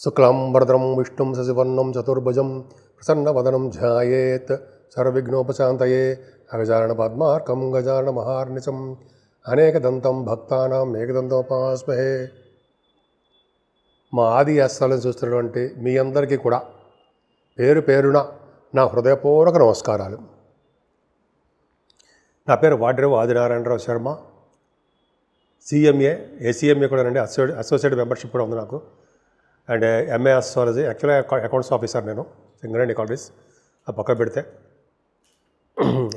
శుక్లాంబరధరం విష్ణుం శశివర్ణం చతుర్భుజం ప్రసన్నవదనం ధ్యాయేత్ సర్వవిఘ్నోపశాంతయే అగజానన పద్మార్కం గజానన మహార్నిశం అనేకదంతం భక్తానాం ఏకదంతోపాస్మహే. మా ఆది యాస్త్రాలను చూస్తున్నటువంటి మీ అందరికీ కూడా పేరు పేరున నా హృదయపూర్వక నమస్కారాలు. నా పేరు వాడ్రేవు ఆదినారాయణరావు శర్మ. సిఎంఏ ఏసీఎంఏ కూడా అండి, అసోసియేట్ మెంబర్షిప్ కూడా ఉంది నాకు. అండ్ ఎంఏ ఆస్ట్రాలజీ, యాక్చువల్గా అకౌంట్స్ ఆఫీసర్ నేను, సింగరేణి కాలేజ్. ఆ పక్క పెడితే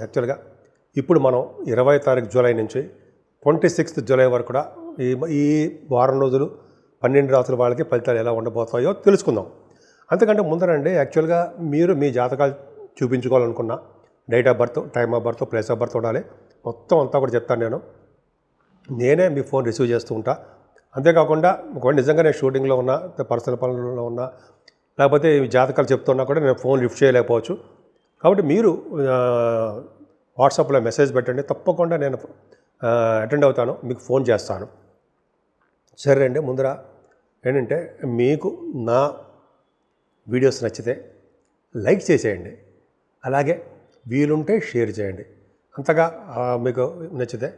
యాక్చువల్గా ఇప్పుడు మనం 20 తారీఖు జూలై నుంచి 26th జూలై వరకు కూడా ఈ వారం రోజులు 12 రాసుల వాళ్ళకి ఫలితాలు ఎలా ఉండబోతాయో తెలుసుకుందాం. అంతకంటే ముందరండి, యాక్చువల్గా మీరు మీ జాతకాలు చూపించుకోవాలనుకున్న date of birth, time of birth, place of birth ఉండాలి. మొత్తం అంతా కూడా చెప్తాను నేనే మీ ఫోన్ రిసీవ్ చేస్తూ ఉంటా. అంతేకాకుండా ఒకవేళ నిజంగా నేను షూటింగ్లో ఉన్నా, పర్సనల్ పనులలో ఉన్నా, లేకపోతే ఈ జాతకాలు చెప్తున్నా కూడా నేను ఫోన్ లిఫ్ట్ చేయలేకపోవచ్చు. కాబట్టి మీరు వాట్సాప్లో మెసేజ్ పెట్టండి, తప్పకుండా నేను అటెండ్ అవుతాను, మీకు ఫోన్ చేస్తాను. సరే అండి, ముందర ఏంటంటే మీకు నా వీడియోస్ నచ్చితే లైక్ చేసేయండి, అలాగే వీలుంటే షేర్ చేయండి. అంతగా మీకు నచ్చితే,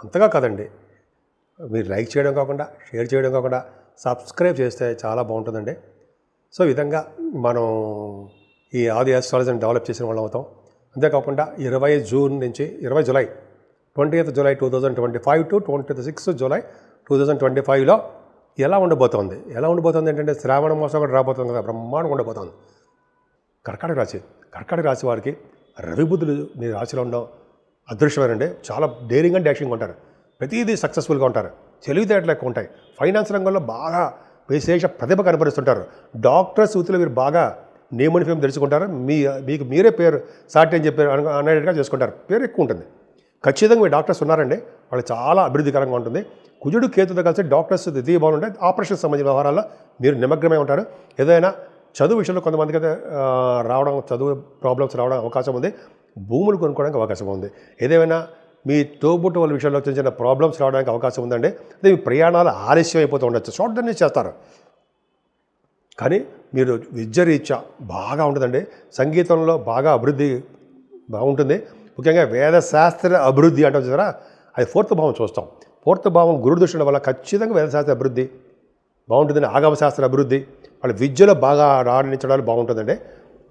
అంతగా కదండి, మీరు లైక్ చేయడం కాకుండా, షేర్ చేయడం కాకుండా సబ్స్క్రైబ్ చేస్తే చాలా బాగుంటుందండి. సో ఈ విధంగా మనం ఈ ఆది ఆస్ట్రాలజీని డెవలప్ చేసిన వాళ్ళం అవుతాం. అంతేకాకుండా 20 జూన్ నుంచి 20 July 20th July 2025 to 26th July 2025లో ఎలా ఉండబోతోంది ఏంటంటే శ్రావణ మాసం కూడా రాబోతుంది కదా, బ్రహ్మాండంగా ఉండబోతోంది. కర్కాటక రాశి వారికి రవి బుద్ధులు మీ రాశిలో ఉండడం అదృష్టమేనండి. చాలా డేరింగ్ అండ్ డాషింగ్ ఉంటారు, ప్రతిదీ సక్సెస్ఫుల్గా ఉంటారు, తెలివితేటలు ఎక్కువ ఉంటాయి, ఫైనాన్స్ రంగంలో బాగా విశేష ప్రతిభ కనబరుస్తుంటారు. డాక్టర్స్ వృత్తిలో మీరు బాగా నేమ్ ఫేమ్ తెలుసుకుంటారు, మీకు మీరే పేరు సాటి అని చెప్పారు అనేట్టుగా చేసుకుంటారు, పేరు ఎక్కువ ఉంటుంది. ఖచ్చితంగా మీ డాక్టర్స్ ఉన్నారండి, వాళ్ళు చాలా అభివృద్ధికరంగా ఉంటుంది. కుజుడు కేతుతో కలిసి డాక్టర్స్ ద్వితీయ భావం ఉంటాయి. ఆపరేషన్ సంబంధించిన వ్యవహారాల్లో మీరు నిమగ్నమై ఉంటారు. ఏదైనా చదువు విషయంలో కొంతమందికి అయితే చదువు ప్రాబ్లమ్స్ రావడం అవకాశం ఉంది, భూములు కొనుక్కోవడానికి అవకాశం ఉంది. ఏదేమైనా మీ తోబుట్టు వాళ్ళ విషయంలో చిన్న చిన్న ప్రాబ్లమ్స్ రావడానికి అవకాశం ఉందండి. అదే మీ ప్రయాణాలు ఆలస్యం అయిపోతూ ఉండొచ్చు, షార్ట్ జర్నీ చేస్తారు. కానీ మీరు విద్యారీత్యా బాగా ఉంటుందండి, సంగీతంలో బాగా అభివృద్ధి బాగుంటుంది. ముఖ్యంగా వేదశాస్త్ర అభివృద్ధి అంటే చూసారా, అది 4th భావం చూస్తాం. 4th భావం గురు దృష్టి వల్ల ఖచ్చితంగా వేదశాస్త్ర అభివృద్ధి బాగుంటుందండి. ఆగమశాస్త్ర అభివృద్ధి, వాళ్ళ విద్యలో బాగా రాణించడానికి బాగుంటుందండి.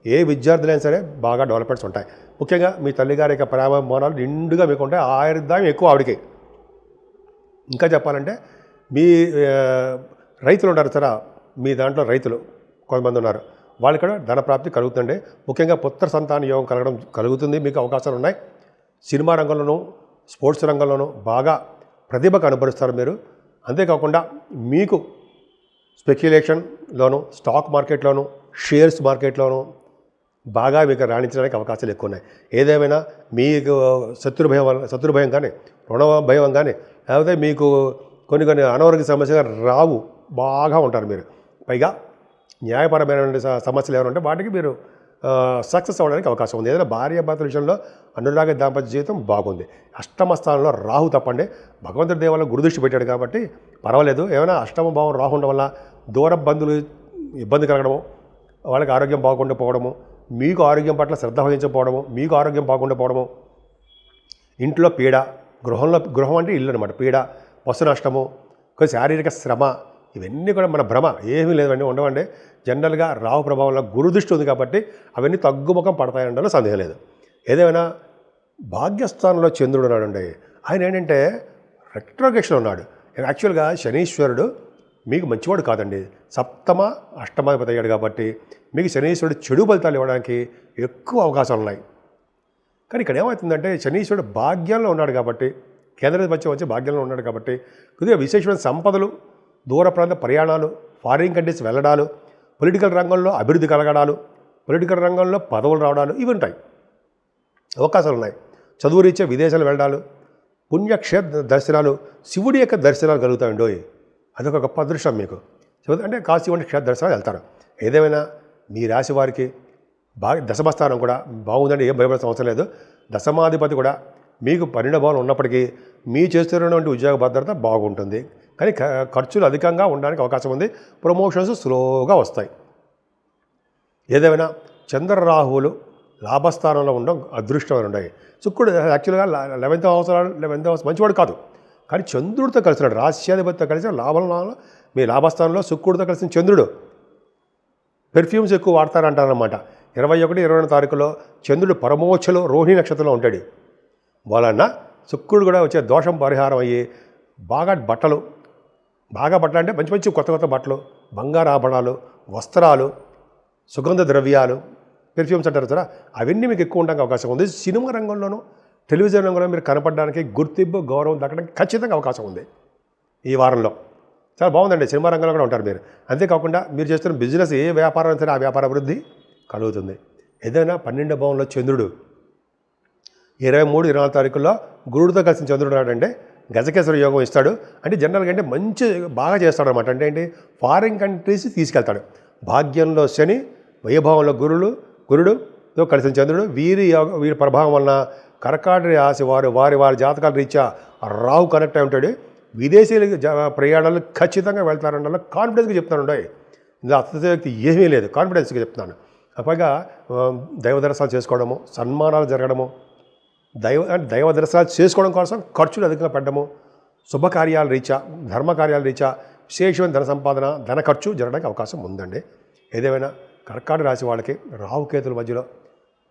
ఏ విద్యార్థులైనా సరే బాగా డెవలప్మెంట్స్ ఉంటాయి. ముఖ్యంగా మీ తల్లిగారి యొక్క ప్రేమ మోనాలు నిండుగా మీకు ఉంటాయి, ఆయుర్దాయం ఎక్కువ ఆవిడికి. ఇంకా చెప్పాలంటే మీ రైతులు ఉంటారు సరే, మీ దాంట్లో రైతులు కొంతమంది ఉన్నారు, వాళ్ళకి కూడా ధనప్రాప్తి కలుగుతుంది. ముఖ్యంగా పుత్ర సంతాన యోగం కలుగుతుంది, మీకు అవకాశాలు ఉన్నాయి. సినిమా రంగంలోనూ, స్పోర్ట్స్ రంగంలోనూ బాగా ప్రతిభ కనబరుస్తారు మీరు. అంతేకాకుండా మీకు స్పెక్యులేషన్లోను, స్టాక్ మార్కెట్లోను, షేర్స్ మార్కెట్లోనూ బాగా మీకు రాణించడానికి అవకాశాలు ఎక్కువ ఉన్నాయి. ఏదేమైనా మీకు శత్రుభయం కానీ, రుణ భయం కానీ, లేకపోతే మీకు కొన్ని అనారోగ్య సమస్యలు రావు, బాగా ఉంటారు మీరు. పైగా న్యాయపరమైన సమస్యలు ఏమైనా ఉంటే వాటికి మీరు సక్సెస్ అవ్వడానికి అవకాశం ఉంది. ఏదైనా భార్యాభర్తల విషయంలో అనురాగ దాంపత్య జీవితం బాగుంది. అష్టమ స్థానంలో రాహు తప్పండి, భగవంతుడి దేవాలయం గురుదృష్టి పెట్టాడు కాబట్టి పర్వాలేదు. ఏమైనా అష్టమ భావం రాహు ఉండడం వల్ల దూర బంధువులు ఇబ్బంది కలగడము, వాళ్ళకి ఆరోగ్యం బాగుండా పోవడము, మీకు ఆరోగ్యం పట్ల శ్రద్ధ వహించకపోవడము, మీకు ఆరోగ్యం బాగుండా పోవడము, ఇంట్లో పీడ, గృహం అంటే ఇల్లు అనమాట, పీడ, పశు నష్టము, కొంచెం శారీరక శ్రమ, ఇవన్నీ కూడా మన భ్రమ, ఏమీ లేదండి, ఉండవండి. జనరల్గా రాహు ప్రభావంలో గురుదృష్టి ఉంది కాబట్టి అవన్నీ తగ్గుముఖం పడతాయంటే సందేహం లేదు. ఏదేమైనా భాగ్యస్థానంలో చంద్రుడు ఉన్నాడండి, ఆయన ఏంటంటే రెట్రోగేషన్ ఉన్నాడు. యాక్చువల్గా శనీశ్వరుడు మీకు మంచివాడు కాదండి, సప్తమ అష్టమాధిపతి అయ్యాడు కాబట్టి మీకు శనీశ్వరుడు చెడు ఫలితాలు ఇవ్వడానికి ఎక్కువ అవకాశాలు ఉన్నాయి. కానీ ఇక్కడ ఏమవుతుందంటే శనీశ్వరుడు భాగ్యంలో ఉన్నాడు కాబట్టి, కేంద్రాధిపత్యం వచ్చి భాగ్యంలో ఉన్నాడు కాబట్టి కొద్దిగా విశేషమైన సంపదలు, దూర ప్రాంత ప్రయాణాలు, ఫారిన్ కంట్రీస్ వెళ్ళడాలు, పొలిటికల్ రంగంలో అభివృద్ధి కలగడాలు, పొలిటికల్ రంగంలో పదవులు రావడాలు, ఇవి ఉంటాయి, అవకాశాలు ఉన్నాయి. చదువు రీత్యా విదేశాలు వెళ్ళడాలు, పుణ్యక్షేత్ర దర్శనాలు, శివుడి యొక్క దర్శనాలు కలుగుతాయండి. అదొక గొప్ప అదృష్టం మీకు. అంటే కాశీ వంటి క్షేత్ర దర్శనాలు వెళ్తారు. ఏదేమైనా మీ రాశి వారికి బాగా దశమస్థానం కూడా బాగుందండి, ఏం భయపడాల్సిన అవసరం లేదు. దశమాధిపతి కూడా మీకు 12వ భావం ఉన్నప్పటికీ మీ చేస్తున్నటువంటి ఉద్యోగ భద్రత బాగుంటుంది. కానీ ఖర్చులు అధికంగా ఉండడానికి అవకాశం ఉంది. ప్రమోషన్స్ స్లోగా వస్తాయి. ఏదేమైనా చంద్రరాహువులు లాభస్థానంలో ఉండడం అదృష్టమైన ఉన్నాయి. శుక్రుడు యాక్చువల్గా 11th హౌస్ మంచివాడు కాదు, కానీ చంద్రుడితో కలిసినాడు, రాశ్యాధిపతితో కలిసి లాభంలో మీ లాభస్థానంలో శుక్రుడితో కలిసిన చంద్రుడు. పెర్ఫ్యూమ్స్ ఎక్కువ వాడతారంటారనమాట. 21, 22 తారీఖులో చంద్రుడు పరమోచ్చలో రోహిణి నక్షత్రంలో ఉంటాడు. వలన శుక్రుడు కూడా వచ్చే దోషం పరిహారం అయ్యి బాగా బట్టలు అంటే మంచి మంచి కొత్త బట్టలు, బంగారు ఆభరణాలు, వస్త్రాలు, సుగంధ ద్రవ్యాలు, పెర్ఫ్యూమ్స్ అంటారు కదా, అవన్నీ మీకు ఎక్కువ ఉండడానికి అవకాశం ఉంది. సినిమా రంగంలోనూ టెలివిజన్ రంగంలో మీరు కనపడడానికి గుర్తింపు గౌరవం దక్కడానికి ఖచ్చితంగా అవకాశం ఉంది ఈ వారంలో. చాలా బాగుందండి. సినిమా రంగంలో కూడా ఉంటారు మీరు. అంతేకాకుండా మీరు చేస్తున్న బిజినెస్ ఏ వ్యాపారం అయితే ఆ వ్యాపార అభివృద్ధి కలుగుతుంది. ఏదైనా 12వ భావంలో చంద్రుడు 23, 24 తారీఖుల్లో గురుడితో కలిసిన చంద్రుడు అంటే గజకేశ్వర యోగం ఇస్తాడు. అంటే జనరల్గా అంటే మంచి బాగా చేస్తాడు అనమాట. అంటే ఏంటి, ఫారిన్ కంట్రీస్ తీసుకెళ్తాడు. భాగ్యంలో శని, వైభవంలో గురుడుతో కలిసిన చంద్రుడు, వీరి ప్రభావం వలన కర్కాటక రాశి వారి జాతకాల రీత్యా రాహు కనెక్ట్ అయి ఉంటాడు. విదేశీ ప్రయాణాలు ఖచ్చితంగా వెళ్తారన్న కాన్ఫిడెన్స్గా చెప్తాను. ఇందులో అతిశయోక్తి ఏమీ లేదు, కాన్ఫిడెన్స్గా చెప్తున్నాను. పైగా దైవ దర్శనాలు చేసుకోవడము, సన్మానాలు జరగడము, దైవ దర్శనాలు చేసుకోవడం కోసం ఖర్చులు అధికంగా పెట్టడము, శుభకార్యాల రీత్యా, ధర్మకార్యాల రీత్యా విశేషమైన ధన సంపాదన, ధన ఖర్చు జరగడానికి అవకాశం ఉందండి. ఏదేమైనా కర్కాటక రాశి వాళ్ళకి రాహుకేతుల మధ్యలో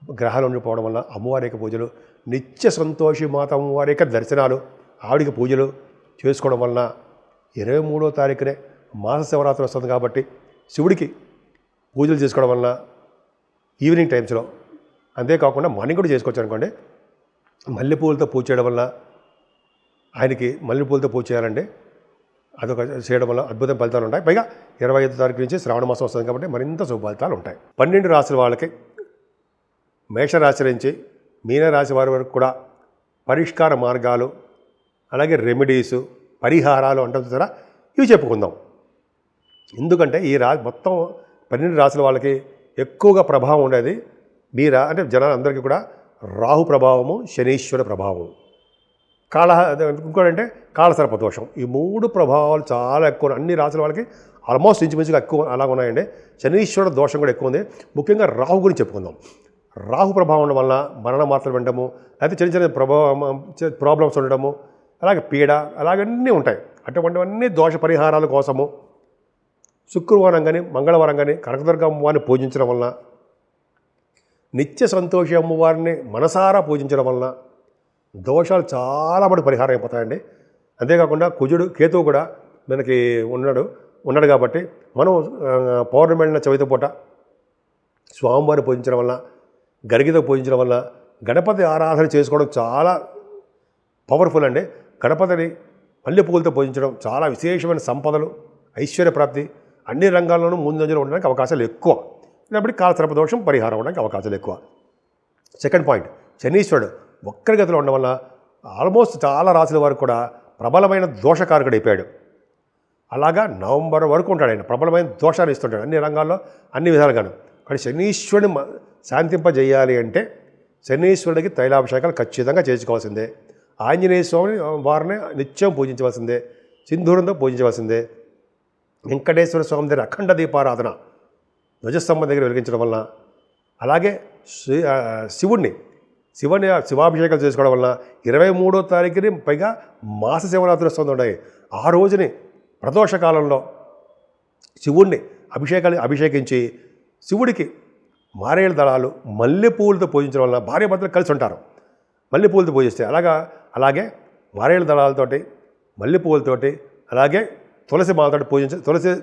గ్రహాలు ఉండిపోవడం వల్ల అమ్మవారి యొక్క పూజలు, నిత్య సంతోషి మాత అమ్మవారి యొక్క దర్శనాలు, ఆవిడికి పూజలు చేసుకోవడం వలన 23వ తారీఖునే మాస శివరాత్రి వస్తుంది కాబట్టి శివుడికి పూజలు చేసుకోవడం వలన ఈవినింగ్ టైమ్స్లో, అంతేకాకుండా మార్నింగ్ కూడా చేసుకోవచ్చు అనుకోండి, మల్లెపూలతో పూజ చేయడం వల్ల, ఆయనకి మల్లెపూలతో పూజ చేయాలండి, అదొక చేయడం వల్ల అద్భుతం ఫలితాలు ఉంటాయి. పైగా 25వ తారీఖు నుంచి శ్రావణ మాసం వస్తుంది కాబట్టి మరింత శుభ ఫలితాలు ఉంటాయి. 12 రాశుల వాళ్ళకి మేషరాశి నుంచి మీనరాశి వారి వరకు కూడా పరిష్కార మార్గాలు, అలాగే రెమెడీసు, పరిహారాలు అంటారు సరే, ఇవి చెప్పుకుందాం. ఎందుకంటే ఈ మొత్తం 12 రాశుల వాళ్ళకి ఎక్కువగా ప్రభావం ఉండేది అంటే జనాలందరికీ కూడా రాహు ప్రభావము, శనీశ్వర ప్రభావం, ఇంకోటంటే కాళసర్ప దోషం. ఈ 3 ప్రభావాలు చాలా ఎక్కువ అన్ని రాశుల వాళ్ళకి ఆల్మోస్ట్ ఇంచుమించుగా ఎక్కువ అలాగ ఉన్నాయండి. శనీశ్వర దోషం కూడా ఎక్కువ ఉంది. ముఖ్యంగా రాహు గురించి చెప్పుకుందాం. రాహు ప్రభావం వల్ల మరణ మాత్రలు వినడము, లేకపోతే చిన్న చిన్న ప్రాబ్లమ్స్ ఉండడము, అలాగే పీడ, అలాగన్నీ ఉంటాయి. అటువంటివన్నీ దోష పరిహారాల కోసము శుక్రవారం కానీ మంగళవారం కానీ కనకదుర్గ అమ్మవారిని పూజించడం వలన, నిత్య సంతోషి అమ్మవారిని మనసారా పూజించడం వలన దోషాలు చాలా మటుకు పరిహారం అయిపోతాయండి. అంతేకాకుండా కేతువు కూడా మనకి ఉన్నాడు కాబట్టి మనం పౌర్ణమి వెళ్ళిన చవితి పూట స్వామివారిని పూజించడం వల్ల, గరిగితో పూజించడం వల్ల, గణపతి ఆరాధన చేసుకోవడం చాలా పవర్ఫుల్ అండి. గణపతిని మల్లెపూలతో పూజించడం చాలా విశేషమైన సంపదలు, ఐశ్వర్య ప్రాప్తి, అన్ని రంగాల్లోనూ ముందంజలో ఉండడానికి అవకాశాలు ఎక్కువ. కాబట్టి కాలసర్ప దోషం పరిహారం ఉండడానికి అవకాశాలు ఎక్కువ. సెకండ్ పాయింట్, శనీశ్వరుడు వక్రగతిలో ఉండడం వల్ల ఆల్మోస్ట్ చాలా రాశుల వరకు కూడా ప్రబలమైన దోషకారకుడు అయిపోయాడు. అలాగా నవంబర్ వరకు ఉంటాడు ఆయన, ప్రబలమైన దోషాలు ఇస్తుంటాడు అన్ని రంగాల్లో, అన్ని విధాలుగాను. కానీ శనీశ్వరుని శాంతింపజేయాలి అంటే శనీశ్వరుడికి తైలాభిషేకాలు ఖచ్చితంగా చేసుకోవాల్సిందే. ఆంజనేయ స్వామిని వారిని నిత్యం పూజించవలసిందే, సింధూరంతో పూజించవలసిందే. వెంకటేశ్వర స్వామి దగ్గర అఖండ దీపారాధన ధ్వజస్తంభం దగ్గర వెలిగించడం వలన, అలాగే శివాభిషేకాలు చేసుకోవడం వలన 23వ తారీఖుని పైగా మాస శివరాత్రి వస్తుంది ఉన్నాయి. ఆ రోజుని ప్రదోషకాలంలో శివుణ్ణి అభిషేకించి శివుడికి మారేళ్ళ దళాలు, మల్లెపూలతో పూజించడం వలన భార్యాభర్తలు కలిసి ఉంటారు. మల్లెపూలతో పూజిస్తే అలాగే మారేళ్ళ దళాలతోటి, మల్లెపూలతోటి, అలాగే తులసి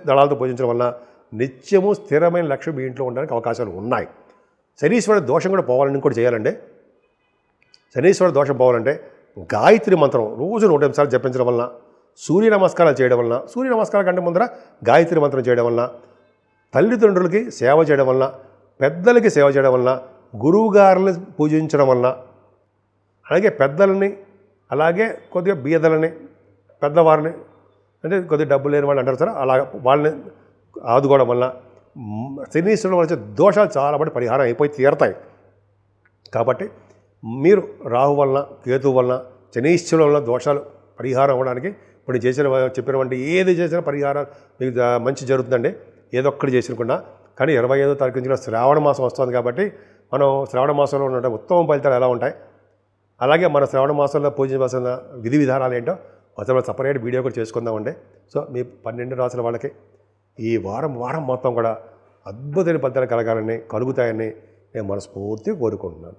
దళాలతో పూజించడం వలన నిత్యము స్థిరమైన లక్ష్యం మీ ఇంట్లో ఉండడానికి అవకాశాలు ఉన్నాయి. శనీశ్వరుడు దోషం కూడా పోవాలని కూడా చేయాలండి. శనీశ్వరుడు దోషం పోవాలంటే గాయత్రి మంత్రం రోజు 108 సార్లు జపించడం వలన, సూర్య నమస్కారాలు చేయడం వలన, సూర్య నమస్కారాల కంటే ముందర గాయత్రి మంత్రం చేయడం వలన, తల్లిదండ్రులకి సేవ చేయడం వలన, పెద్దలకి సేవ చేయడం వలన, గురువుగారుని పూజించడం వలన, అలాగే పెద్దలని, అలాగే కొద్దిగా బీదలని, పెద్దవారిని అంటే కొద్దిగా డబ్బు లేని వాళ్ళు అంటారు సార్, అలా వాళ్ళని ఆదుకోవడం వలన శనీశ్వరుడు వచ్చే దోషాలు చాలా మటుకు పరిహారం అయిపోయి తీరతాయి. కాబట్టి మీరు రాహు వలన, కేతు వలన, శనీశ్వరుడు వలన దోషాలు పరిహారం అవ్వడానికి ఇప్పుడు నేను చెప్పినటువంటి ఏది చేసినా పరిహారం మీకు మంచి జరుగుతుందండి. ఏదో ఒక్కటి చేసుకున్నా. కానీ 25వ తారీఖు నుంచి శ్రావణ మాసం వస్తుంది కాబట్టి మనం శ్రావణ మాసంలో ఉన్న ఉత్తమ ఫలితాలు ఎలా ఉంటాయి, అలాగే మన శ్రావణ మాసంలో పూజించవలసిన విధి విధానాలు ఏంటో అసలు సపరేట్ వీడియో కూడా చేసుకుందామండి. సో మీ 12 రాసుల వాళ్ళకి ఈ వారం మొత్తం కూడా అద్భుతమైన ఫలితాలు కలుగుతాయని నేను మనస్ఫూర్తిగా కోరుకుంటున్నాను.